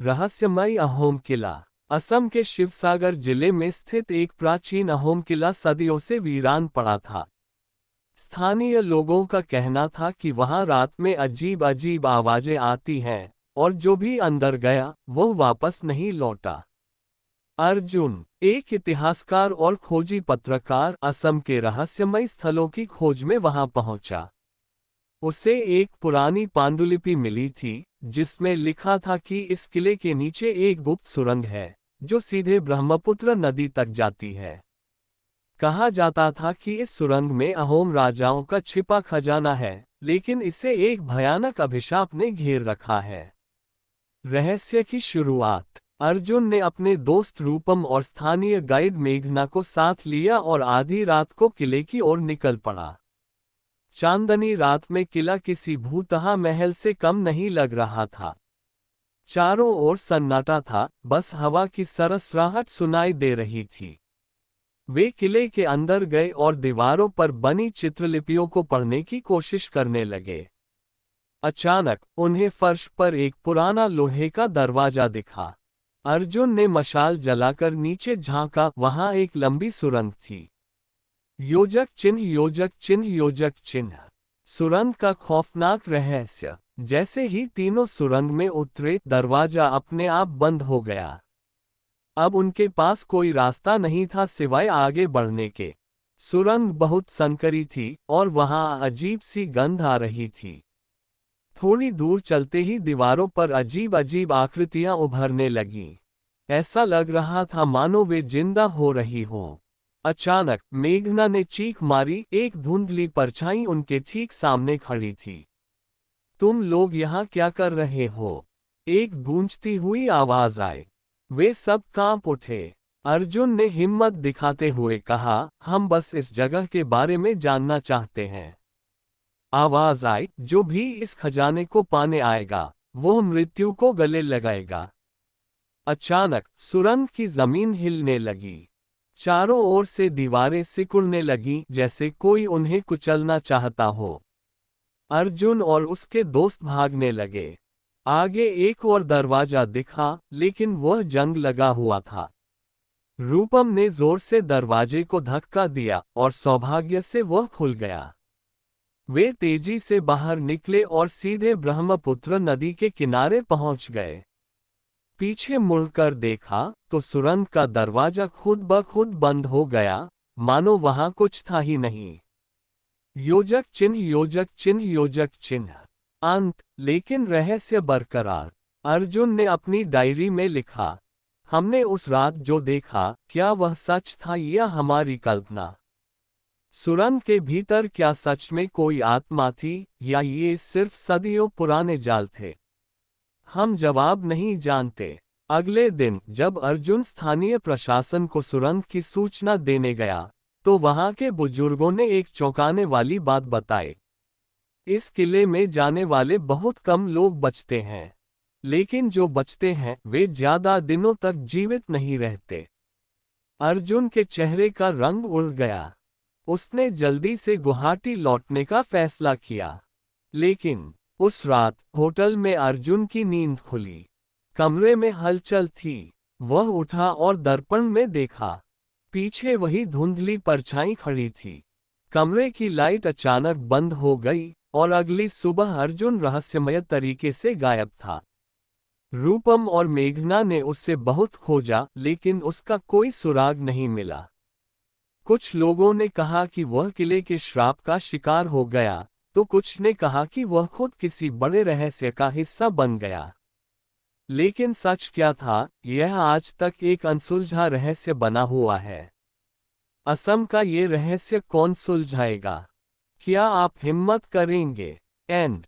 रहस्यमय अहोम किला। असम के शिवसागर जिले में स्थित एक प्राचीन अहोम किला सदियों से वीरान पड़ा था। स्थानीय लोगों का कहना था कि वहां रात में अजीब अजीब आवाजें आती हैं, और जो भी अंदर गया वो वापस नहीं लौटा। अर्जुन, एक इतिहासकार और खोजी पत्रकार, असम के रहस्यमय स्थलों की खोज में वहां पहुंचा। उसे एक पुरानी पांडुलिपि मिली थी, जिसमें लिखा था कि इस किले के नीचे एक गुप्त सुरंग है, जो सीधे ब्रह्मपुत्र नदी तक जाती है। कहा जाता था कि इस सुरंग में अहोम राजाओं का छिपा खजाना है, लेकिन इसे एक भयानक अभिशाप ने घेर रखा है। रहस्य की शुरुआत। अर्जुन ने अपने दोस्त रूपम और स्थानीय गाइड मेघना को साथ लिया और आधी रात को किले की ओर निकल पड़ा। चांदनी रात में किला किसी भूतहा महल से कम नहीं लग रहा था। चारों ओर सन्नाटा था, बस हवा की सरसराहट सुनाई दे रही थी। वे किले के अंदर गए और दीवारों पर बनी चित्रलिपियों को पढ़ने की कोशिश करने लगे। अचानक उन्हें फर्श पर एक पुराना लोहे का दरवाजा दिखा। अर्जुन ने मशाल जलाकर नीचे झांका, वहां एक लंबी सुरंग थी। योजक चिन्ह, योजक चिन्ह, योजक चिन्ह। सुरंग का खौफनाक रहस्य। जैसे ही तीनों सुरंग में उतरे, दरवाजा अपने आप बंद हो गया। अब उनके पास कोई रास्ता नहीं था सिवाय आगे बढ़ने के। सुरंग बहुत संकरी थी और वहां अजीब सी गंध आ रही थी। थोड़ी दूर चलते ही दीवारों पर अजीब अजीब आकृतियां उभरने लगीं। ऐसा लग रहा था मानो वे जिंदा हो रही हों। अचानक मेघना ने चीख मारी, एक धुंधली परछाई उनके ठीक सामने खड़ी थी। तुम लोग यहाँ क्या कर रहे हो? एक गूंजती हुई आवाज आई। वे सब कांप उठे। अर्जुन ने हिम्मत दिखाते हुए कहा, हम बस इस जगह के बारे में जानना चाहते हैं। आवाज आई, जो भी इस खजाने को पाने आएगा, वो मृत्यु को गले लगाएगा। अचानक सुरंग की जमीन हिलने लगी। चारों ओर से दीवारें सिकुड़ने लगीं, जैसे कोई उन्हें कुचलना चाहता हो। अर्जुन और उसके दोस्त भागने लगे। आगे एक और दरवाजा दिखा, लेकिन वह जंग लगा हुआ था। रूपम ने जोर से दरवाजे को धक्का दिया और सौभाग्य से वह खुल गया। वे तेजी से बाहर निकले और सीधे ब्रह्मपुत्र नदी के किनारे पहुंच गए। पीछे मुड़कर देखा तो सुरंग का दरवाजा खुद ब खुद बंद हो गया, मानो वहां कुछ था ही नहीं। योजक चिन्ह, योजक चिन्ह, योजक चिन्ह। अंत। लेकिन रहस्य बरकरार। अर्जुन ने अपनी डायरी में लिखा, हमने उस रात जो देखा, क्या वह सच था या हमारी कल्पना? सुरंग के भीतर क्या सच में कोई आत्मा थी, या ये सिर्फ सदियों पुराने जाल थे? हम जवाब नहीं जानते। अगले दिन जब अर्जुन स्थानीय प्रशासन को सुरंग की सूचना देने गया, तो वहां के बुजुर्गों ने एक चौंकाने वाली बात बताई। इस किले में जाने वाले बहुत कम लोग बचते हैं, लेकिन जो बचते हैं वे ज्यादा दिनों तक जीवित नहीं रहते। अर्जुन के चेहरे का रंग उड़ गया। उसने जल्दी से गुवाहाटी लौटने का फैसला किया। लेकिन उस रात होटल में अर्जुन की नींद खुली। कमरे में हलचल थी। वह उठा और दर्पण में देखा। पीछे वही धुंधली परछाई खड़ी थी। कमरे की लाइट अचानक बंद हो गई और अगली सुबह अर्जुन रहस्यमय तरीके से गायब था। रूपम और मेघना ने उससे बहुत खोजा, लेकिन उसका कोई सुराग नहीं मिला। कुछ लोगों ने कहा कि वह किले के श्राप का शिकार हो गया, तो कुछ ने कहा कि वह खुद किसी बड़े रहस्य का हिस्सा बन गया। लेकिन सच क्या था, यह आज तक एक अनसुलझा रहस्य बना हुआ है। असम का ये रहस्य कौन सुलझाएगा? क्या आप हिम्मत करेंगे? एंड।